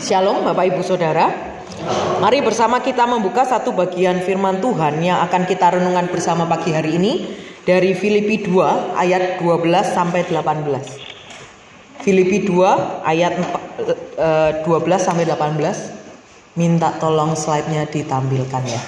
Shalom Bapak Ibu Saudara. Mari bersama kita membuka satu bagian firman Tuhan yang akan kita renungkan bersama pagi hari ini dari Filipi 2 ayat 12 sampai 18. Filipi 2 ayat 12 sampai 18. Minta tolong slide-nya ditampilkan ya.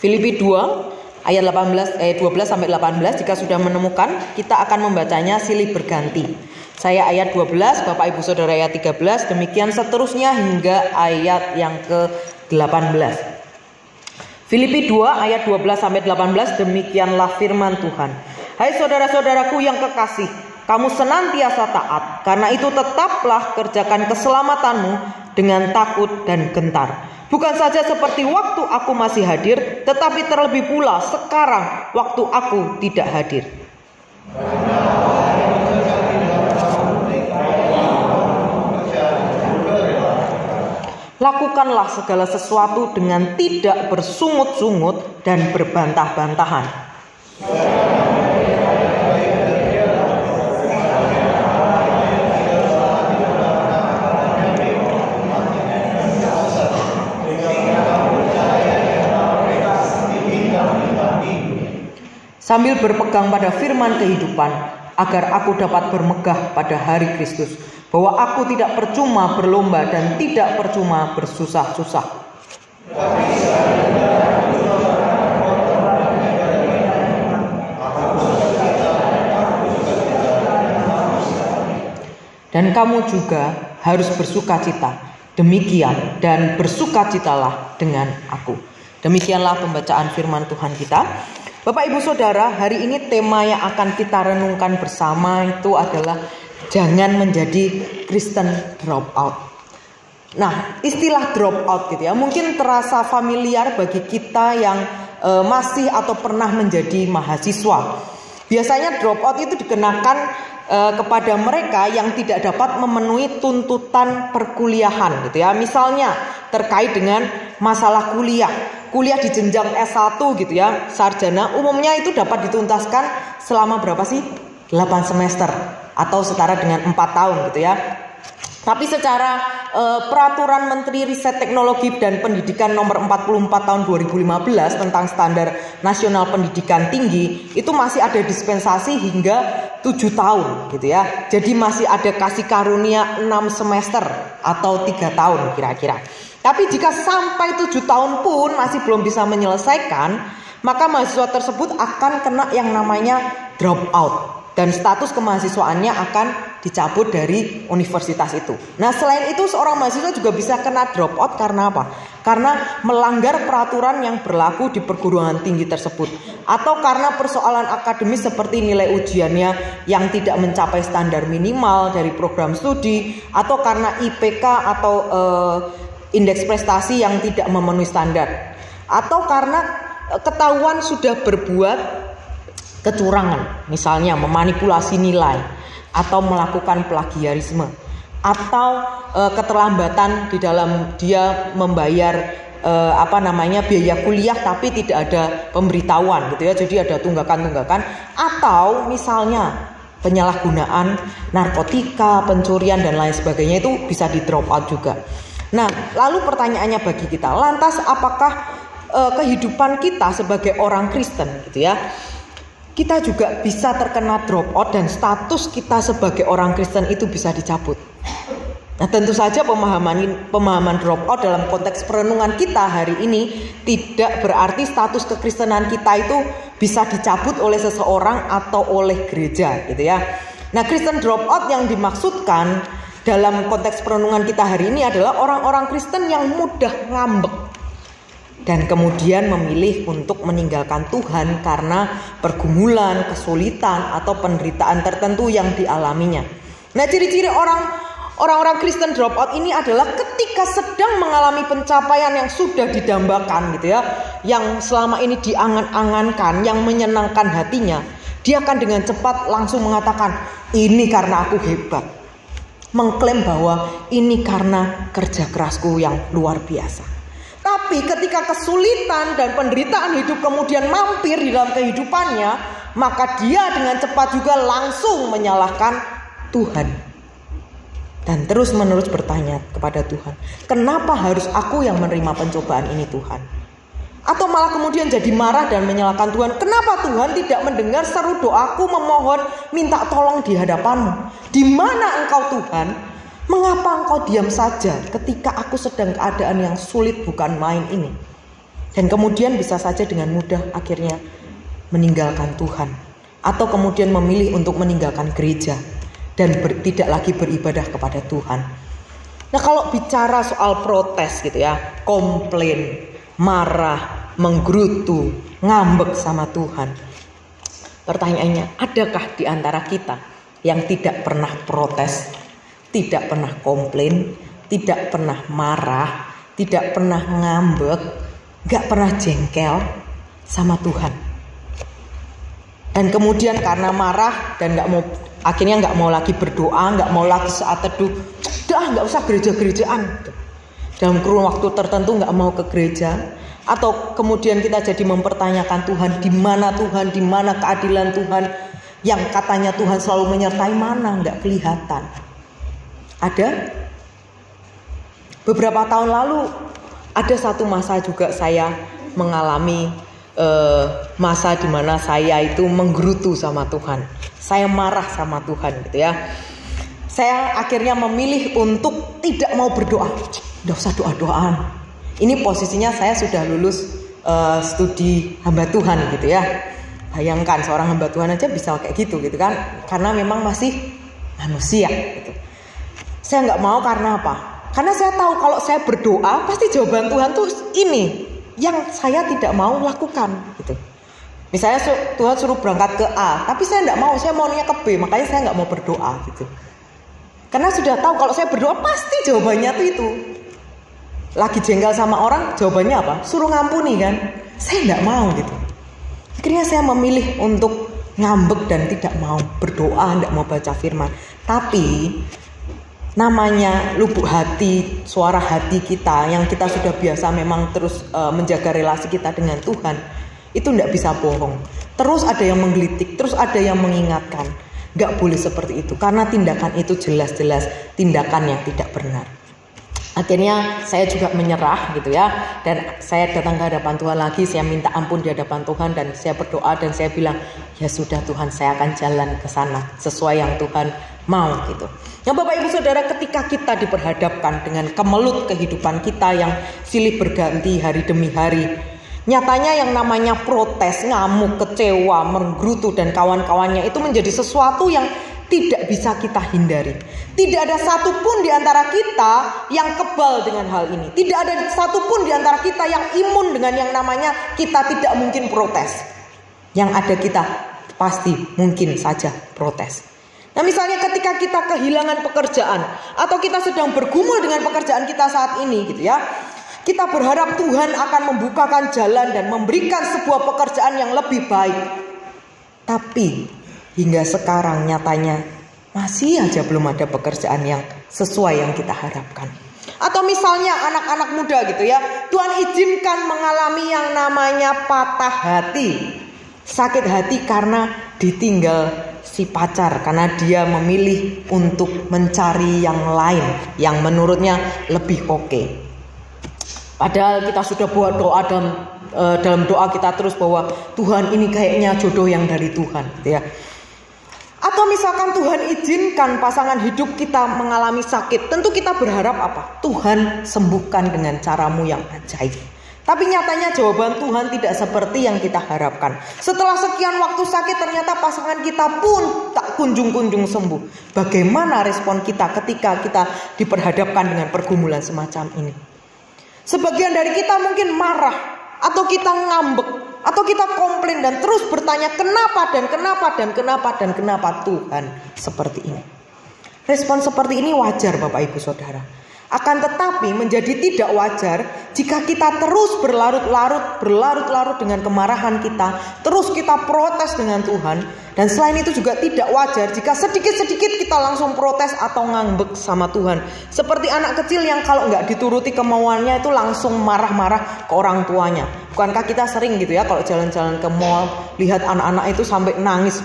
Filipi 2 ayat 12 sampai 18. Jika sudah menemukan, kita akan membacanya silih berganti. Saya ayat 12, Bapak Ibu Saudara ayat 13, demikian seterusnya hingga ayat yang ke-18. Filipi 2 ayat 12 sampai 18, demikianlah firman Tuhan. Hai saudara-saudaraku yang kekasih, kamu senantiasa taat, karena itu tetaplah kerjakan keselamatanmu dengan takut dan gentar. Bukan saja seperti waktu aku masih hadir, tetapi terlebih pula sekarang waktu aku tidak hadir. Lakukanlah segala sesuatu dengan tidak bersungut-sungut dan berbantah-bantahan. Sambil berpegang pada firman kehidupan, agar aku dapat bermegah pada hari Kristus, bahwa aku tidak percuma berlomba dan tidak percuma bersusah-susah. Dan kamu juga harus bersukacita. Demikian dan bersukacitalah dengan aku. Demikianlah pembacaan firman Tuhan kita. Bapak Ibu Saudara, hari ini tema yang akan kita renungkan bersama itu adalah jangan menjadi Kristen drop out. Nah, istilah drop out gitu ya, mungkin terasa familiar bagi kita yang masih atau pernah menjadi mahasiswa. Biasanya drop out itu dikenakan kepada mereka yang tidak dapat memenuhi tuntutan perkuliahan gitu ya. Misalnya terkait dengan masalah kuliah di jenjang S1 gitu ya, sarjana umumnya itu dapat dituntaskan selama berapa sih? 8 semester atau setara dengan 4 tahun gitu ya. Tapi secara peraturan Menteri Riset Teknologi dan Pendidikan nomor 44 tahun 2015 tentang standar nasional pendidikan tinggi, itu masih ada dispensasi hingga 7 tahun gitu ya. Jadi masih ada kasih karunia 6 semester atau 3 tahun kira-kira. Tapi jika sampai 7 tahun pun masih belum bisa menyelesaikan, maka mahasiswa tersebut akan kena yang namanya drop out. Dan status kemahasiswaannya akan dicabut dari universitas itu. Nah, selain itu seorang mahasiswa juga bisa kena drop out karena apa? Karena melanggar peraturan yang berlaku di perguruan tinggi tersebut. Atau karena persoalan akademis seperti nilai ujiannya yang tidak mencapai standar minimal dari program studi. Atau karena IPK atau indeks prestasi yang tidak memenuhi standar. Atau karena ketahuan sudah berbuat kecurangan, misalnya memanipulasi nilai atau melakukan plagiarisme atau keterlambatan di dalam dia membayar biaya kuliah tapi tidak ada pemberitahuan gitu ya. Jadi ada tunggakan-tunggakan atau misalnya penyalahgunaan narkotika, pencurian dan lain sebagainya, itu bisa di drop out juga. Nah, lalu pertanyaannya bagi kita, lantas apakah kehidupan kita sebagai orang Kristen gitu ya, kita juga bisa terkena drop out dan status kita sebagai orang Kristen itu bisa dicabut. Nah, tentu saja pemahaman drop out dalam konteks perenungan kita hari ini tidak berarti status kekristenan kita itu bisa dicabut oleh seseorang atau oleh gereja gitu ya. Nah, Kristen drop out yang dimaksudkan dalam konteks perenungan kita hari ini adalah orang-orang Kristen yang mudah ngambek dan kemudian memilih untuk meninggalkan Tuhan karena pergumulan, kesulitan atau penderitaan tertentu yang dialaminya. Nah, ciri-ciri orang-orang Kristen drop out ini adalah ketika sedang mengalami pencapaian yang sudah didambakan gitu ya, yang selama ini diangan-angankan, yang menyenangkan hatinya, dia akan dengan cepat langsung mengatakan, ini karena aku hebat. Mengklaim bahwa ini karena kerja kerasku yang luar biasa. Tapi ketika kesulitan dan penderitaan hidup kemudian mampir di dalam kehidupannya, maka dia dengan cepat juga langsung menyalahkan Tuhan. dan terus-menerus bertanya kepada Tuhan, kenapa harus aku yang menerima pencobaan ini Tuhan? Atau malah kemudian jadi marah dan menyalahkan Tuhan, kenapa Tuhan tidak mendengar seru doaku memohon minta tolong di hadapan-Mu? Di mana Engkau Tuhan? Mengapa Engkau diam saja ketika aku sedang keadaan yang sulit bukan main ini? Dan kemudian bisa saja dengan mudah akhirnya meninggalkan Tuhan, atau kemudian memilih untuk meninggalkan gereja dan tidak lagi beribadah kepada Tuhan. Nah, kalau bicara soal protes gitu ya, komplain, marah, menggerutu, ngambek sama Tuhan, pertanyaannya, adakah di antara kita yang tidak pernah protes, tidak pernah komplain, tidak pernah marah, tidak pernah ngambek, gak pernah jengkel sama Tuhan? Dan kemudian karena marah dan akhirnya nggak mau lagi berdoa, nggak mau lagi saat teduh, udah nggak usah gereja-gerejaan. Dalam kurun waktu tertentu nggak mau ke gereja, atau kemudian kita jadi mempertanyakan Tuhan, di mana Tuhan, di mana keadilan Tuhan, yang katanya Tuhan selalu menyertai, mana nggak kelihatan. Ada beberapa tahun lalu ada satu masa juga saya mengalami masa dimana saya itu menggerutu sama Tuhan, saya marah sama Tuhan gitu ya. Saya akhirnya memilih untuk tidak mau berdoa, nggak usah doa-doaan. Ini posisinya saya sudah lulus studi hamba Tuhan gitu ya. Bayangkan seorang hamba Tuhan aja bisa kayak gitu kan, karena memang masih manusia gitu. Saya nggak mau karena apa? Karena saya tahu kalau saya berdoa pasti jawaban Tuhan tuh ini yang saya tidak mau lakukan gitu. Misalnya Tuhan suruh berangkat ke A, tapi saya tidak mau, saya maunya ke B, makanya saya nggak mau berdoa gitu. Karena sudah tahu kalau saya berdoa pasti jawabannya tuh itu. Lagi jengkel sama orang, jawabannya apa? Suruh ngampuni kan? Saya tidak mau gitu. Akhirnya saya memilih untuk ngambek dan tidak mau berdoa, tidak mau baca firman. Tapi namanya lubuk hati, suara hati kita yang kita sudah biasa memang terus menjaga relasi kita dengan Tuhan, itu tidak bisa bohong. Terus ada yang menggelitik, terus ada yang mengingatkan. Gak boleh seperti itu, karena tindakan itu jelas-jelas tindakan yang tidak benar. Akhirnya saya juga menyerah gitu ya, dan saya datang ke hadapan Tuhan lagi, saya minta ampun di hadapan Tuhan, dan saya berdoa dan saya bilang, ya sudah Tuhan, saya akan jalan ke sana sesuai yang Tuhan mau gitu. Nah Bapak Ibu Saudara, ketika kita diperhadapkan dengan kemelut kehidupan kita yang silih berganti hari demi hari, nyatanya yang namanya protes, ngamuk, kecewa, menggerutu dan kawan-kawannya itu menjadi sesuatu yang tidak bisa kita hindari. Tidak ada satupun di antara kita yang kebal dengan hal ini. Tidak ada satupun di antara kita yang imun dengan yang namanya kita tidak mungkin protes. Yang ada kita pasti mungkin saja protes. Nah misalnya ketika kita kehilangan pekerjaan, atau kita sedang bergumul dengan pekerjaan kita saat ini gitu ya, kita berharap Tuhan akan membukakan jalan dan memberikan sebuah pekerjaan yang lebih baik. Tapi hingga sekarang nyatanya masih aja belum ada pekerjaan yang sesuai yang kita harapkan. Atau misalnya anak-anak muda gitu ya, Tuhan izinkan mengalami yang namanya patah hati, sakit hati karena ditinggal si pacar, karena dia memilih untuk mencari yang lain yang menurutnya lebih oke. Padahal kita sudah buat doa dalam doa kita terus bahwa Tuhan ini kayaknya jodoh yang dari Tuhan gitu ya. Atau misalkan Tuhan izinkan pasangan hidup kita mengalami sakit, tentu kita berharap apa? Tuhan sembuhkan dengan caramu yang ajaib. Tapi nyatanya jawaban Tuhan tidak seperti yang kita harapkan. Setelah sekian waktu sakit ternyata pasangan kita pun tak kunjung-kunjung sembuh. Bagaimana respon kita ketika kita diperhadapkan dengan pergumulan semacam ini? Sebagian dari kita mungkin marah, atau kita ngambek, atau kita komplain dan terus bertanya kenapa dan kenapa dan kenapa dan kenapa Tuhan seperti ini. Respon seperti ini wajar Bapak Ibu Saudara. Akan tetapi menjadi tidak wajar jika kita terus berlarut-larut dengan kemarahan kita, terus kita protes dengan Tuhan. Dan selain itu juga tidak wajar jika sedikit-sedikit kita langsung protes atau ngambek sama Tuhan. Seperti anak kecil yang kalau nggak dituruti kemauannya itu langsung marah-marah ke orang tuanya. Bukankah kita sering gitu ya kalau jalan-jalan ke mall, lihat anak-anak itu sampai nangis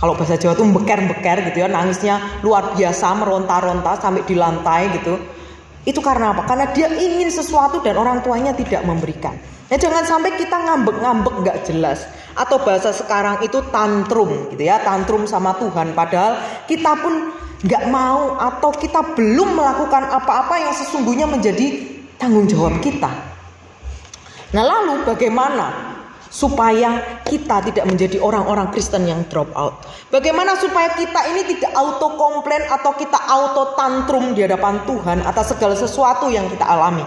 Kalau bahasa Jawa tuh beker-beker gitu ya, nangisnya luar biasa, meronta-ronta sampai di lantai gitu. Itu karena apa? Karena dia ingin sesuatu dan orang tuanya tidak memberikan. Ya jangan sampai kita ngambek-ngambek nggak jelas. Atau bahasa sekarang itu tantrum gitu ya, tantrum sama Tuhan. Padahal kita pun nggak mau atau kita belum melakukan apa-apa yang sesungguhnya menjadi tanggung jawab kita. Nah lalu bagaimana supaya kita tidak menjadi orang-orang Kristen yang drop out? Bagaimana supaya kita ini tidak auto komplain atau kita auto tantrum di hadapan Tuhan atas segala sesuatu yang kita alami?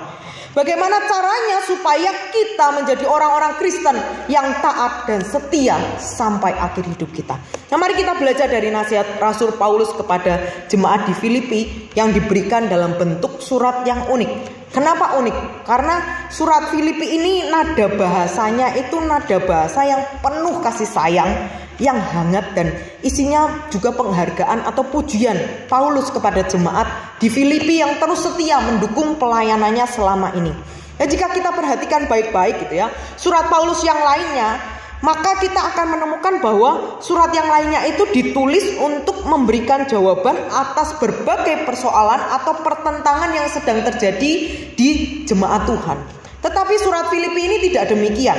Bagaimana caranya supaya kita menjadi orang-orang Kristen yang taat dan setia sampai akhir hidup kita? Nah, mari kita belajar dari nasihat Rasul Paulus kepada jemaat di Filipi yang diberikan dalam bentuk surat yang unik. Kenapa unik? Karena surat Filipi ini nada bahasanya itu nada bahasa yang penuh kasih sayang, yang hangat dan isinya juga penghargaan atau pujian Paulus kepada jemaat di Filipi yang terus setia mendukung pelayanannya selama ini. Nah, jika kita perhatikan baik-baik gitu ya, surat Paulus yang lainnya, maka kita akan menemukan bahwa surat yang lainnya itu ditulis untuk memberikan jawaban atas berbagai persoalan atau pertentangan yang sedang terjadi di jemaat Tuhan. Tetapi surat Filipi ini tidak demikian.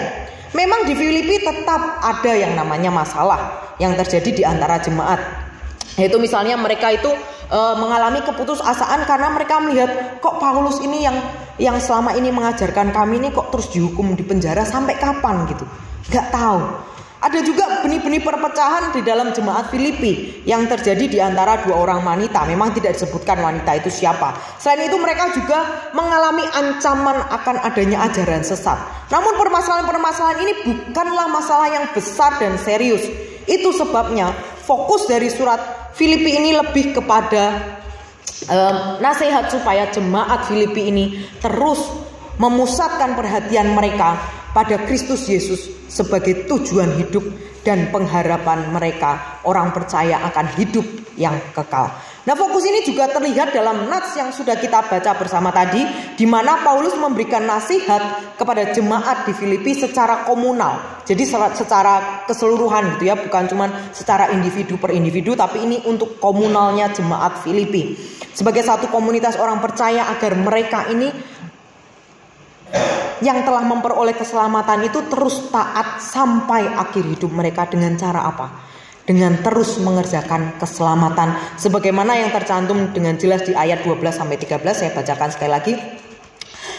Memang di Filipi tetap ada yang namanya masalah yang terjadi di antara jemaat. Yaitu misalnya mereka itu mengalami keputusasaan karena mereka melihat kok Paulus ini yang selama ini mengajarkan kami ini kok terus dihukum di penjara sampai kapan gitu. Gak tahu. Ada juga benih-benih perpecahan di dalam jemaat Filipi yang terjadi di antara dua orang wanita. Memang tidak disebutkan wanita itu siapa. Selain itu mereka juga mengalami ancaman akan adanya ajaran sesat. Namun permasalahan-permasalahan ini bukanlah masalah yang besar dan serius. Itu sebabnya fokus dari surat Filipi ini lebih kepada nasihat supaya jemaat Filipi ini terus memusatkan perhatian mereka pada Kristus Yesus sebagai tujuan hidup dan pengharapan mereka orang percaya akan hidup yang kekal. Nah, fokus ini juga terlihat dalam nats yang sudah kita baca bersama tadi, di mana Paulus memberikan nasihat kepada jemaat di Filipi secara komunal. Jadi secara keseluruhan gitu ya, bukan cuma secara individu per individu, tapi ini untuk komunalnya jemaat Filipi. Sebagai satu komunitas orang percaya agar mereka ini yang telah memperoleh keselamatan itu terus taat sampai akhir hidup mereka. Dengan cara apa? Dengan terus mengerjakan keselamatan sebagaimana yang tercantum dengan jelas di ayat 12-13. Saya bacakan sekali lagi.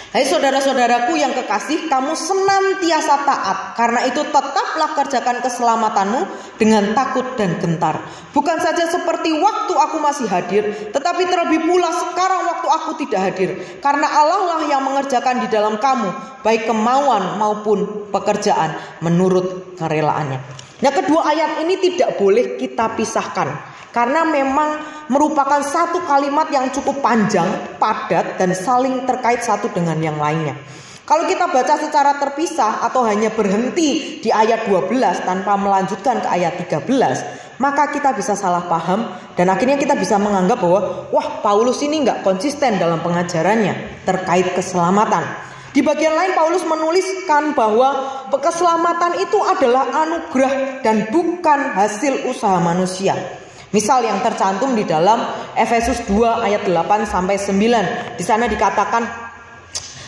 Hai saudara-saudaraku yang kekasih, kamu senantiasa taat. Karena itu tetaplah kerjakan keselamatanmu dengan takut dan gentar. Bukan saja seperti waktu aku masih hadir, tetapi terlebih pula sekarang waktu aku tidak hadir. Karena Allah lah yang mengerjakan di dalam kamu, baik kemauan maupun pekerjaan menurut kerelaannya. Nah, kedua ayat ini tidak boleh kita pisahkan. Karena memang merupakan satu kalimat yang cukup panjang, padat, dan saling terkait satu dengan yang lainnya. Kalau kita baca secara terpisah atau hanya berhenti di ayat 12 tanpa melanjutkan ke ayat 13, maka kita bisa salah paham dan akhirnya kita bisa menganggap bahwa wah, Paulus ini nggak konsisten dalam pengajarannya terkait keselamatan. Di bagian lain Paulus menuliskan bahwa keselamatan itu adalah anugerah dan bukan hasil usaha manusia. Misal yang tercantum di dalam Efesus 2 ayat 8 sampai 9. Di sana dikatakan,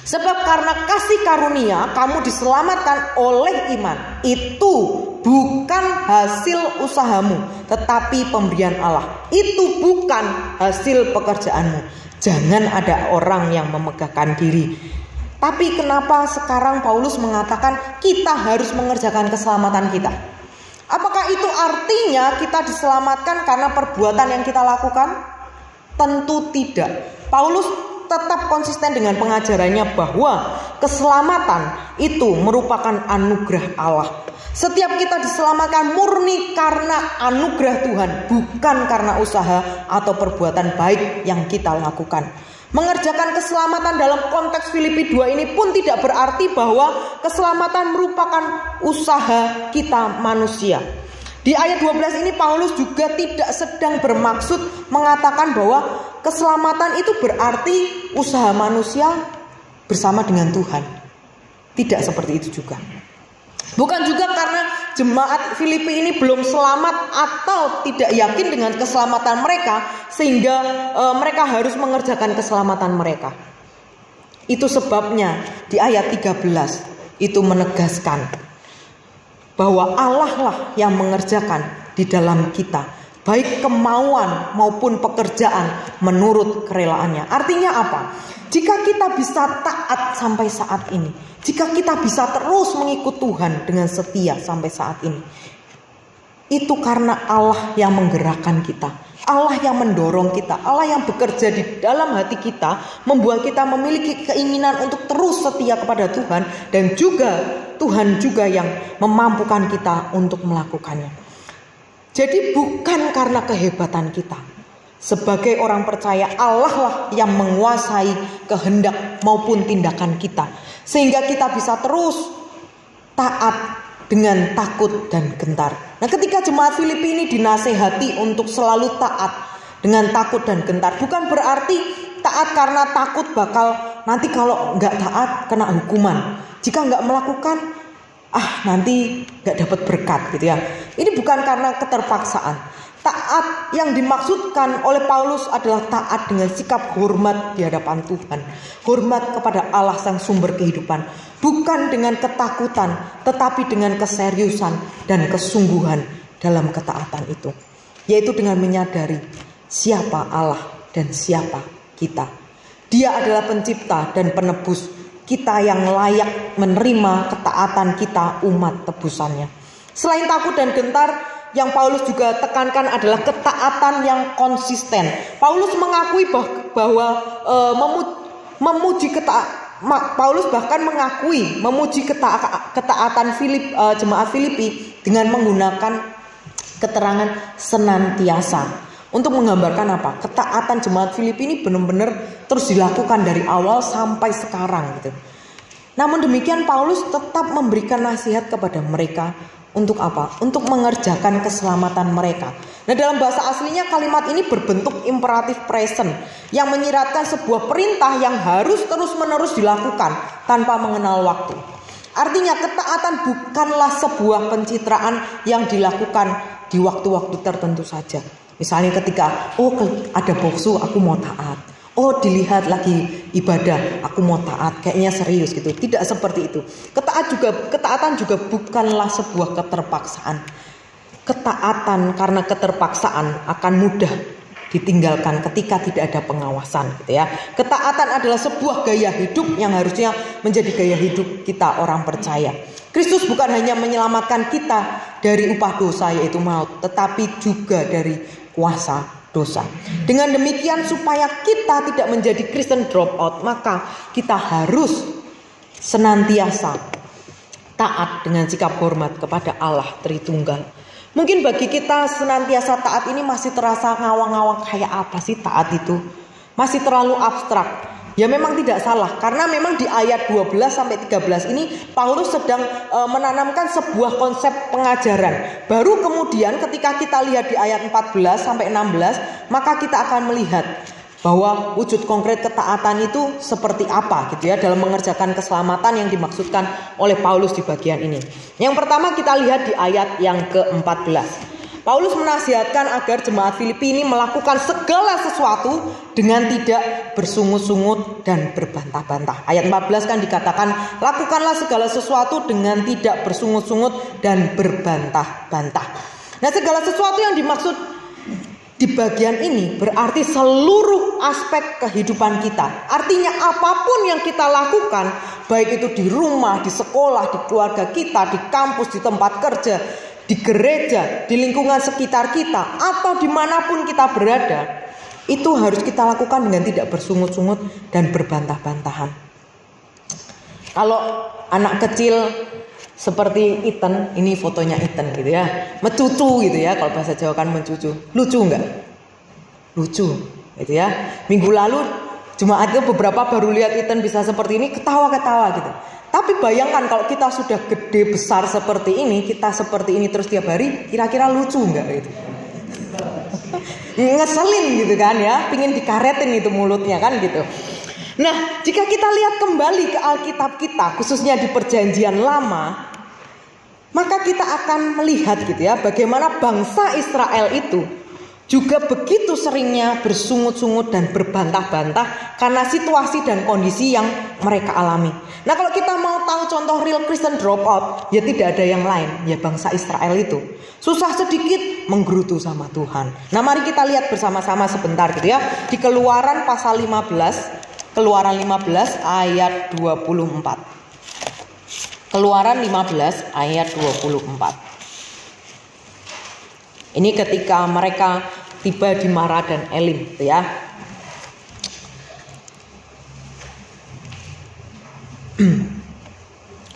sebab karena kasih karunia kamu diselamatkan oleh iman. Itu bukan hasil usahamu, tetapi pemberian Allah. Itu bukan hasil pekerjaanmu. Jangan ada orang yang memegahkan diri. Tapi kenapa sekarang Paulus mengatakan kita harus mengerjakan keselamatan kita? Apakah itu artinya kita diselamatkan karena perbuatan yang kita lakukan? Tentu tidak. Paulus tetap konsisten dengan pengajarannya bahwa keselamatan itu merupakan anugerah Allah. Setiap kita diselamatkan murni karena anugerah Tuhan, bukan karena usaha atau perbuatan baik yang kita lakukan. Mengerjakan keselamatan dalam konteks Filipi 2 ini pun tidak berarti bahwa keselamatan merupakan usaha kita manusia. Di ayat 12 ini Paulus juga tidak sedang bermaksud mengatakan bahwa keselamatan itu berarti usaha manusia bersama dengan Tuhan. Tidak seperti itu juga. Bukan juga karena jemaat Filipi ini belum selamat atau tidak yakin dengan keselamatan mereka, sehingga mereka harus mengerjakan keselamatan mereka. Itu sebabnya di ayat 13 itu menegaskan bahwa Allah lah yang mengerjakan di dalam kita, baik kemauan maupun pekerjaan menurut kerelaannya. Artinya apa? Jika kita bisa taat sampai saat ini, jika kita bisa terus mengikut Tuhan dengan setia sampai saat ini, itu karena Allah yang menggerakkan kita, Allah yang mendorong kita, Allah yang bekerja di dalam hati kita, membuat kita memiliki keinginan untuk terus setia kepada Tuhan, dan juga Tuhan juga yang memampukan kita untuk melakukannya. Jadi bukan karena kehebatan kita. Sebagai orang percaya, Allah lah yang menguasai kehendak maupun tindakan kita, sehingga kita bisa terus taat dengan takut dan gentar. Nah, ketika jemaat Filipi ini dinasehati untuk selalu taat dengan takut dan gentar, bukan berarti taat karena takut bakal nanti kalau nggak taat kena hukuman. Jika nggak melakukan, nanti nggak dapat berkat gitu ya. Ini bukan karena keterpaksaan. Taat yang dimaksudkan oleh Paulus adalah taat dengan sikap hormat di hadapan Tuhan. Hormat kepada Allah sang sumber kehidupan. Bukan dengan ketakutan, tetapi dengan keseriusan dan kesungguhan dalam ketaatan itu. Yaitu dengan menyadari siapa Allah dan siapa kita. Dia adalah pencipta dan penebus kita yang layak menerima ketaatan kita, umat tebusannya. Selain takut dan gentar, yang Paulus juga tekankan adalah ketaatan yang konsisten. Paulus mengakui bahwa Paulus bahkan mengakui memuji ketaatan jemaat Filipi dengan menggunakan keterangan senantiasa. Untuk menggambarkan apa? Ketaatan jemaat Filipi ini benar-benar terus dilakukan dari awal sampai sekarang gitu. Namun demikian Paulus tetap memberikan nasihat kepada mereka. Untuk apa? Untuk mengerjakan keselamatan mereka. Nah, dalam bahasa aslinya kalimat ini berbentuk imperatif present yang menyiratkan sebuah perintah yang harus terus-menerus dilakukan tanpa mengenal waktu. Artinya ketaatan bukanlah sebuah pencitraan yang dilakukan di waktu-waktu tertentu saja. Misalnya ketika ada boksu aku mau taat. Dilihat lagi ibadah, aku mau taat, kayaknya serius gitu. Tidak seperti itu. Ketaatan juga bukanlah sebuah keterpaksaan. Ketaatan karena keterpaksaan akan mudah ditinggalkan ketika tidak ada pengawasan gitu ya. Ketaatan adalah sebuah gaya hidup yang harusnya menjadi gaya hidup kita orang percaya. Kristus bukan hanya menyelamatkan kita dari upah dosa yaitu maut, tetapi juga dari kuasa dosa. Dengan demikian supaya kita tidak menjadi Kristen dropout, maka kita harus senantiasa taat dengan sikap hormat kepada Allah Tritunggal. Mungkin bagi kita senantiasa taat ini masih terasa ngawang-ngawang, kayak apa sih taat itu? Masih terlalu abstrak. Ya memang tidak salah, karena memang di ayat 12 sampai 13 ini Paulus sedang menanamkan sebuah konsep pengajaran. Baru kemudian ketika kita lihat di ayat 14 sampai 16, maka kita akan melihat bahwa wujud konkret ketaatan itu seperti apa gitu ya dalam mengerjakan keselamatan yang dimaksudkan oleh Paulus di bagian ini. Yang pertama kita lihat di ayat yang ke-14. Paulus menasihatkan agar jemaat Filipi ini melakukan segala sesuatu dengan tidak bersungut-sungut dan berbantah-bantah. Ayat 14 kan dikatakan, lakukanlah segala sesuatu dengan tidak bersungut-sungut dan berbantah-bantah. Nah, segala sesuatu yang dimaksud di bagian ini berarti seluruh aspek kehidupan kita. Artinya apapun yang kita lakukan, baik itu di rumah, di sekolah, di keluarga kita, di kampus, di tempat kerja, di gereja, di lingkungan sekitar kita, atau dimanapun kita berada, itu harus kita lakukan dengan tidak bersungut-sungut dan berbantah-bantahan. Kalau anak kecil seperti Ethan, ini fotonya Ethan gitu ya, mencucu gitu ya, kalau bahasa Jawa kan mencucu. Lucu enggak? Lucu gitu ya. Minggu lalu jemaat itu beberapa baru lihat Ethan bisa seperti ini, ketawa-ketawa gitu. Tapi bayangkan kalau kita sudah gede besar seperti ini, kita seperti ini terus tiap hari, kira-kira lucu enggak gitu? Ngeselin gitu kan ya, pingin dikaretin itu mulutnya kan gitu. Nah, jika kita lihat kembali ke Alkitab kita, khususnya di Perjanjian Lama, maka kita akan melihat gitu ya, bagaimana bangsa Israel itu juga begitu seringnya bersungut-sungut dan berbantah-bantah karena situasi dan kondisi yang mereka alami. Nah, kalau kita mau tahu contoh real Christian dropout, ya tidak ada yang lain, ya bangsa Israel itu. Susah sedikit menggerutu sama Tuhan. Nah, mari kita lihat bersama-sama sebentar gitu ya. Di Keluaran pasal 15, Keluaran 15 ayat 24. Keluaran 15 ayat 24. Ini ketika mereka tiba di Mara dan Elim, gitu ya.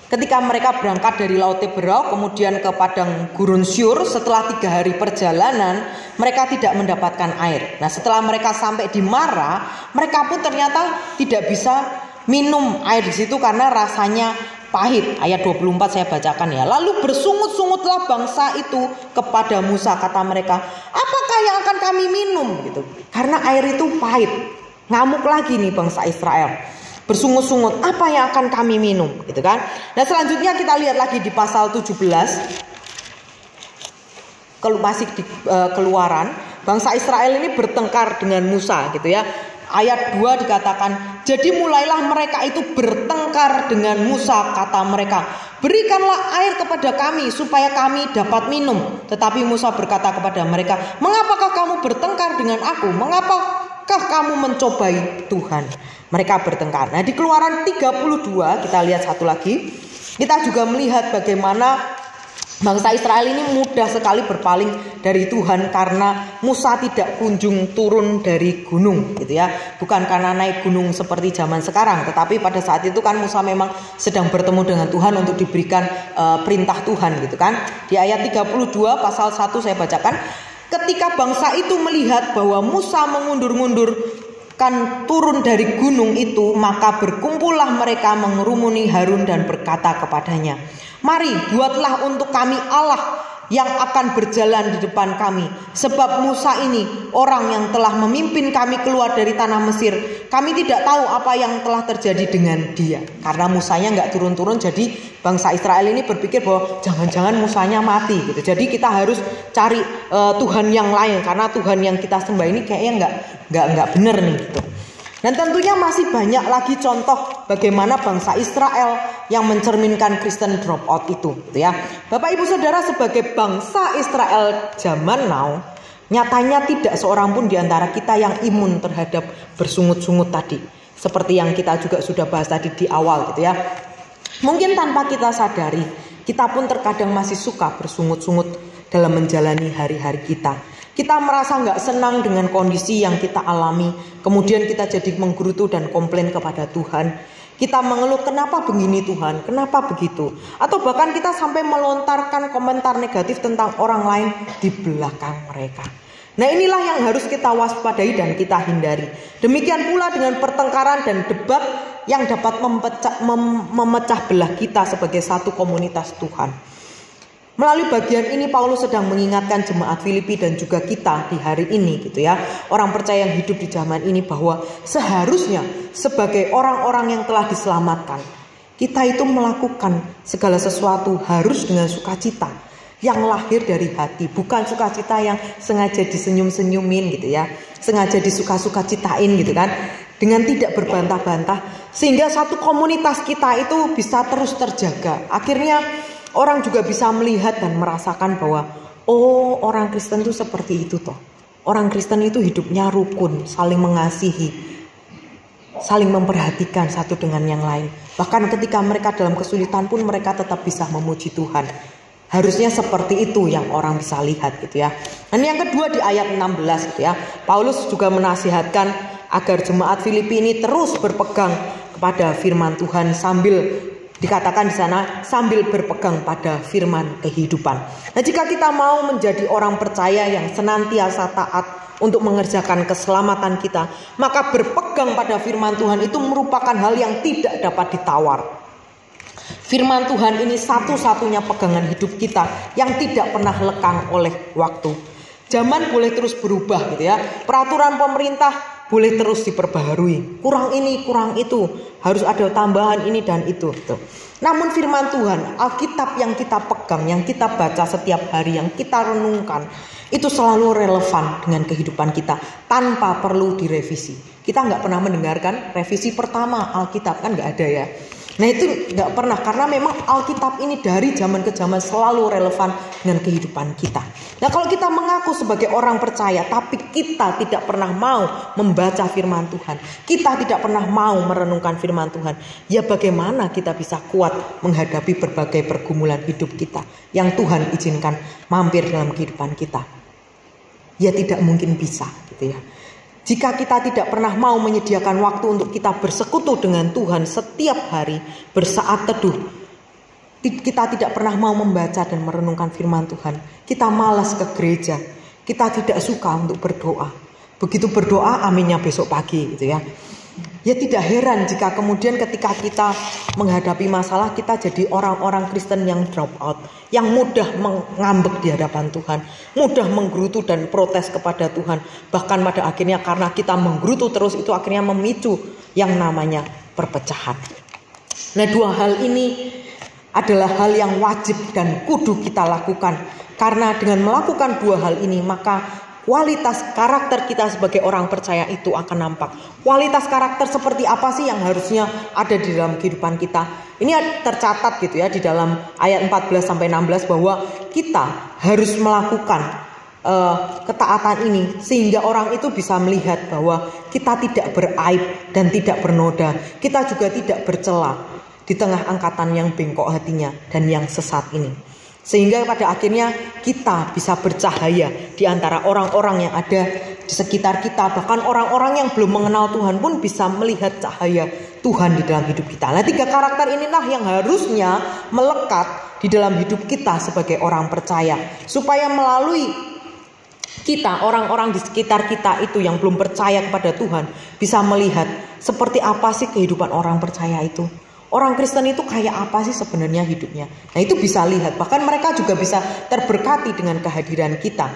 Ketika mereka berangkat dari Laut Teberau kemudian ke padang gurun Syur, setelah 3 hari perjalanan mereka tidak mendapatkan air. Nah, setelah mereka sampai di Mara, mereka pun ternyata tidak bisa minum air di situ karena rasanya pahit. Ayat 24 saya bacakan ya. Lalu bersungut-sungutlah bangsa itu kepada Musa, kata mereka, apakah yang akan kami minum gitu. Karena air itu pahit. Ngamuk lagi nih bangsa Israel. Bersungut-sungut, apa yang akan kami minum gitu kan. Nah, selanjutnya kita lihat lagi di pasal 17. Masih di Keluaran, bangsa Israel ini bertengkar dengan Musa gitu ya. Ayat 2 dikatakan, jadi mulailah mereka itu bertengkar dengan Musa, kata mereka, berikanlah air kepada kami supaya kami dapat minum. Tetapi Musa berkata kepada mereka, mengapakah kamu bertengkar dengan aku? Mengapakah kamu mencobai Tuhan? Mereka bertengkar. Nah, di Keluaran 32 kita lihat satu lagi. Kita juga melihat bagaimana bangsa Israel ini mudah sekali berpaling dari Tuhan karena Musa tidak kunjung turun dari gunung gitu ya. Bukan karena naik gunung seperti zaman sekarang, tetapi pada saat itu kan Musa memang sedang bertemu dengan Tuhan untuk diberikan perintah Tuhan gitu kan. Di ayat 32 pasal 1 saya bacakan. Ketika bangsa itu melihat bahwa Musa mengundur-mundurkan turun dari gunung itu, maka berkumpullah mereka mengerumuni Harun dan berkata kepadanya, mari buatlah untuk kami Allah yang akan berjalan di depan kami. Sebab Musa ini orang yang telah memimpin kami keluar dari tanah Mesir. Kami tidak tahu apa yang telah terjadi dengan dia. Karena Musanya nggak turun-turun, jadi bangsa Israel ini berpikir bahwa jangan-jangan Musanya mati gitu. Jadi kita harus cari Tuhan yang lain, karena Tuhan yang kita sembah ini kayaknya nggak benar nih gitu. Dan tentunya masih banyak lagi contoh bagaimana bangsa Israel yang mencerminkan Kristen dropout itu gitu ya. Bapak Ibu Saudara, sebagai bangsa Israel zaman now, nyatanya tidak seorang pun di antara kita yang imun terhadap bersungut-sungut tadi. Seperti yang kita juga sudah bahas tadi di awal gitu ya. Mungkin tanpa kita sadari, kita pun terkadang masih suka bersungut-sungut dalam menjalani hari-hari kita. Kita merasa nggak senang dengan kondisi yang kita alami. Kemudian kita jadi menggerutu dan komplain kepada Tuhan. Kita mengeluh, kenapa begini Tuhan, kenapa begitu. Atau bahkan kita sampai melontarkan komentar negatif tentang orang lain di belakang mereka. Nah, inilah yang harus kita waspadai dan kita hindari. Demikian pula dengan pertengkaran dan debat yang dapat memecah belah kita sebagai satu komunitas Tuhan. Melalui bagian ini Paulus sedang mengingatkan jemaat Filipi dan juga kita di hari ini gitu ya. Orang percaya yang hidup di zaman ini bahwa seharusnya sebagai orang-orang yang telah diselamatkan, kita itu melakukan segala sesuatu harus dengan sukacita yang lahir dari hati, bukan sukacita yang sengaja disenyum-senyumin gitu ya, sengaja disuka-sukacitain gitu kan, dengan tidak berbantah-bantah, sehingga satu komunitas kita itu bisa terus terjaga. Akhirnya orang juga bisa melihat dan merasakan bahwa oh, orang Kristen itu seperti itu toh. Orang Kristen itu hidupnya rukun, saling mengasihi, saling memperhatikan satu dengan yang lain. Bahkan ketika mereka dalam kesulitan pun mereka tetap bisa memuji Tuhan. Harusnya seperti itu yang orang bisa lihat gitu ya. Dan yang kedua di ayat 16 gitu ya. Paulus juga menasihatkan agar jemaat Filipi ini terus berpegang kepada firman Tuhan sambil dikatakan di sana sambil berpegang pada firman kehidupan. Nah, jika kita mau menjadi orang percaya yang senantiasa taat untuk mengerjakan keselamatan kita, maka berpegang pada firman Tuhan itu merupakan hal yang tidak dapat ditawar. Firman Tuhan ini satu-satunya pegangan hidup kita yang tidak pernah lekang oleh waktu. Zaman boleh terus berubah gitu ya. Peraturan pemerintah boleh terus diperbaharui. Kurang ini, kurang itu, harus ada tambahan ini dan itu. Namun firman Tuhan, Alkitab yang kita pegang, yang kita baca setiap hari, yang kita renungkan, itu selalu relevan dengan kehidupan kita tanpa perlu direvisi. Kita nggak pernah mendengarkan revisi pertama Alkitab, kan nggak ada ya. Nah itu nggak pernah, karena memang Alkitab ini dari zaman ke zaman selalu relevan dengan kehidupan kita. Nah kalau kita mengaku sebagai orang percaya tapi kita tidak pernah mau membaca firman Tuhan, kita tidak pernah mau merenungkan firman Tuhan, ya bagaimana kita bisa kuat menghadapi berbagai pergumulan hidup kita yang Tuhan izinkan mampir dalam kehidupan kita? Ya tidak mungkin bisa gitu ya. Jika kita tidak pernah mau menyediakan waktu untuk kita bersekutu dengan Tuhan setiap hari, bersaat teduh, kita tidak pernah mau membaca dan merenungkan firman Tuhan, kita malas ke gereja, kita tidak suka untuk berdoa. Begitu berdoa, aminnya besok pagi gitu ya. Ya tidak heran jika kemudian ketika kita menghadapi masalah, kita jadi orang-orang Kristen yang drop out, yang mudah mengambek di hadapan Tuhan, mudah menggerutu dan protes kepada Tuhan. Bahkan pada akhirnya karena kita menggerutu terus, itu akhirnya memicu yang namanya perpecahan. Nah dua hal ini adalah hal yang wajib dan kudu kita lakukan. Karena dengan melakukan dua hal ini, maka kualitas karakter kita sebagai orang percaya itu akan nampak. Kualitas karakter seperti apa sih yang harusnya ada di dalam kehidupan kita? Ini tercatat gitu ya di dalam ayat 14-16 bahwa kita harus melakukan ketaatan ini sehingga orang itu bisa melihat bahwa kita tidak beraib dan tidak bernoda. Kita juga tidak bercela di tengah angkatan yang bengkok hatinya dan yang sesat ini. Sehingga pada akhirnya kita bisa bercahaya di antara orang-orang yang ada di sekitar kita. Bahkan orang-orang yang belum mengenal Tuhan pun bisa melihat cahaya Tuhan di dalam hidup kita. Nah, tiga karakter inilah yang harusnya melekat di dalam hidup kita sebagai orang percaya. Supaya melalui kita, orang-orang di sekitar kita itu yang belum percaya kepada Tuhan, bisa melihat seperti apa sih kehidupan orang percaya itu. Orang Kristen itu kayak apa sih sebenarnya hidupnya? Nah itu bisa lihat, bahkan mereka juga bisa terberkati dengan kehadiran kita.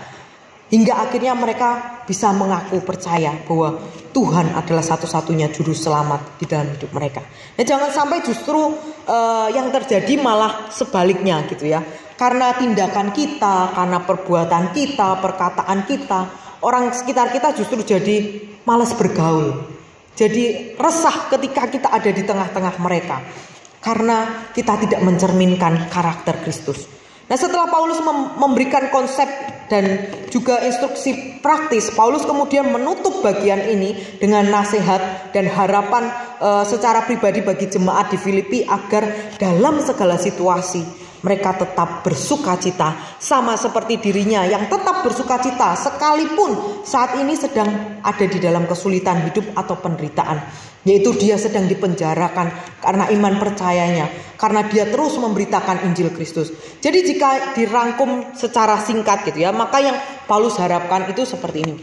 Hingga akhirnya mereka bisa mengaku percaya bahwa Tuhan adalah satu-satunya juru selamat di dalam hidup mereka. Nah jangan sampai justru yang terjadi malah sebaliknya gitu ya. Karena tindakan kita, karena perbuatan kita, perkataan kita, orang sekitar kita justru jadi malas bergaul. Jadi resah ketika kita ada di tengah-tengah mereka. Karena kita tidak mencerminkan karakter Kristus. Nah setelah Paulus memberikan konsep dan juga instruksi praktis, Paulus kemudian menutup bagian ini dengan nasihat dan harapan secara pribadi bagi jemaat di Filipi agar dalam segala situasi mereka tetap bersukacita sama seperti dirinya yang tetap bersukacita sekalipun saat ini sedang ada di dalam kesulitan hidup atau penderitaan. Yaitu dia sedang dipenjarakan karena iman percayanya, karena dia terus memberitakan Injil Kristus. Jadi jika dirangkum secara singkat gitu ya, maka yang Paulus harapkan itu seperti ini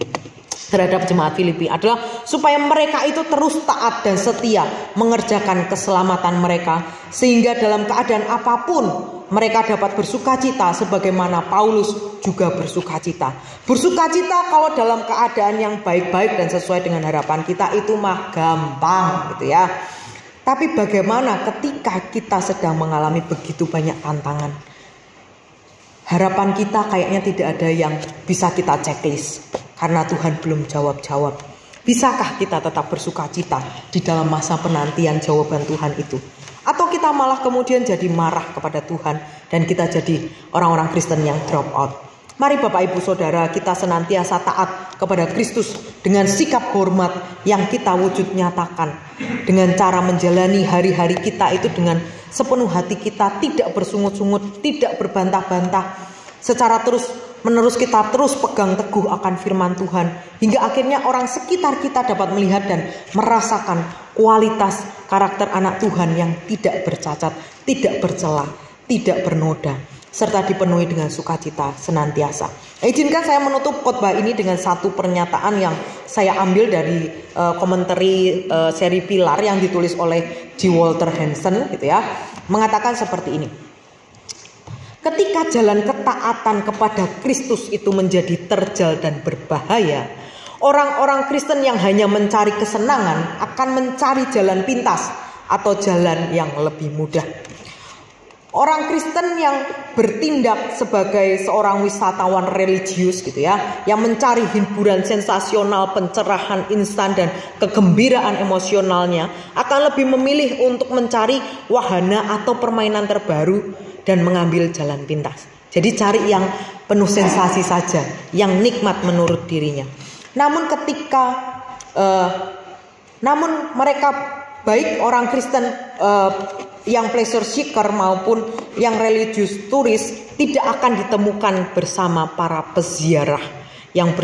terhadap jemaat Filipi adalah supaya mereka itu terus taat dan setia mengerjakan keselamatan mereka, sehingga dalam keadaan apapun mereka dapat bersukacita sebagaimana Paulus juga bersukacita. Bersukacita kalau dalam keadaan yang baik-baik dan sesuai dengan harapan kita itu mah gampang gitu ya. Tapi bagaimana ketika kita sedang mengalami begitu banyak tantangan? Harapan kita kayaknya tidak ada yang bisa kita checklist karena Tuhan belum jawab-jawab. Bisakah kita tetap bersukacita di dalam masa penantian jawaban Tuhan itu? Atau kita malah kemudian jadi marah kepada Tuhan dan kita jadi orang-orang Kristen yang drop out. Mari Bapak Ibu Saudara, kita senantiasa taat kepada Kristus dengan sikap hormat yang kita wujud nyatakan. Dengan cara menjalani hari-hari kita itu dengan sepenuh hati kita, tidak bersungut-sungut, tidak berbantah-bantah. Secara terus menerus kita terus pegang teguh akan firman Tuhan. Hingga akhirnya orang sekitar kita dapat melihat dan merasakan kualitas karakter anak Tuhan yang tidak bercacat, tidak bercela, tidak bernoda, serta dipenuhi dengan sukacita senantiasa. Izinkan saya menutup khotbah ini dengan satu pernyataan yang saya ambil dari komentari seri Pilar yang ditulis oleh G. Walter Hansen gitu ya. Mengatakan seperti ini. Ketika jalan ketaatan kepada Kristus itu menjadi terjal dan berbahaya, Orang-orang Kristen yang hanya mencari kesenangan akan mencari jalan pintas atau jalan yang lebih mudah. Orang Kristen yang bertindak sebagai seorang wisatawan religius gitu ya, yang mencari hiburan sensasional, pencerahan instan dan kegembiraan emosionalnya, akan lebih memilih untuk mencari wahana atau permainan terbaru dan mengambil jalan pintas. Jadi cari yang penuh sensasi saja, yang nikmat menurut dirinya. Namun mereka baik orang Kristen yang pleasure seeker maupun yang religious turis tidak akan ditemukan bersama para peziarah yang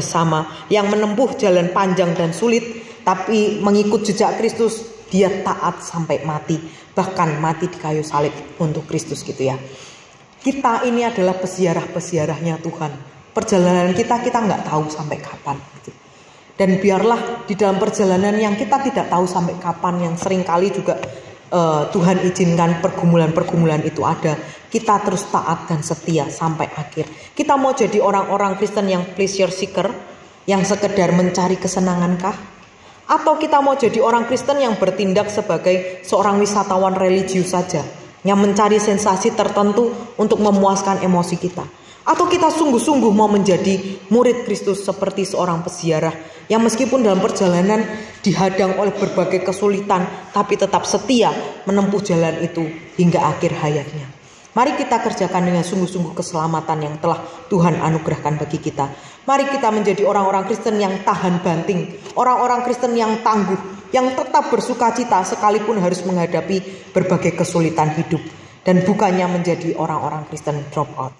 menempuh jalan panjang dan sulit, tapi mengikut jejak Kristus. Dia taat sampai mati, bahkan mati di kayu salib untuk Kristus gitu ya. Kita ini adalah peziarah-peziarahnya Tuhan. Perjalanan kita nggak tahu sampai kapan gitu. Dan biarlah di dalam perjalanan yang kita tidak tahu sampai kapan, yang seringkali juga Tuhan izinkan pergumulan-pergumulan itu ada, kita terus taat dan setia sampai akhir. Kita mau jadi orang-orang Kristen yang pleasure seeker, yang sekedar mencari kesenangankah? Atau kita mau jadi orang Kristen yang bertindak sebagai seorang wisatawan religius saja, yang mencari sensasi tertentu untuk memuaskan emosi kita? Atau kita sungguh-sungguh mau menjadi murid Kristus seperti seorang peziarah yang meskipun dalam perjalanan dihadang oleh berbagai kesulitan, tapi tetap setia menempuh jalan itu hingga akhir hayatnya. Mari kita kerjakan dengan sungguh-sungguh keselamatan yang telah Tuhan anugerahkan bagi kita. Mari kita menjadi orang-orang Kristen yang tahan banting, orang-orang Kristen yang tangguh, yang tetap bersukacita sekalipun harus menghadapi berbagai kesulitan hidup, dan bukannya menjadi orang-orang Kristen drop out.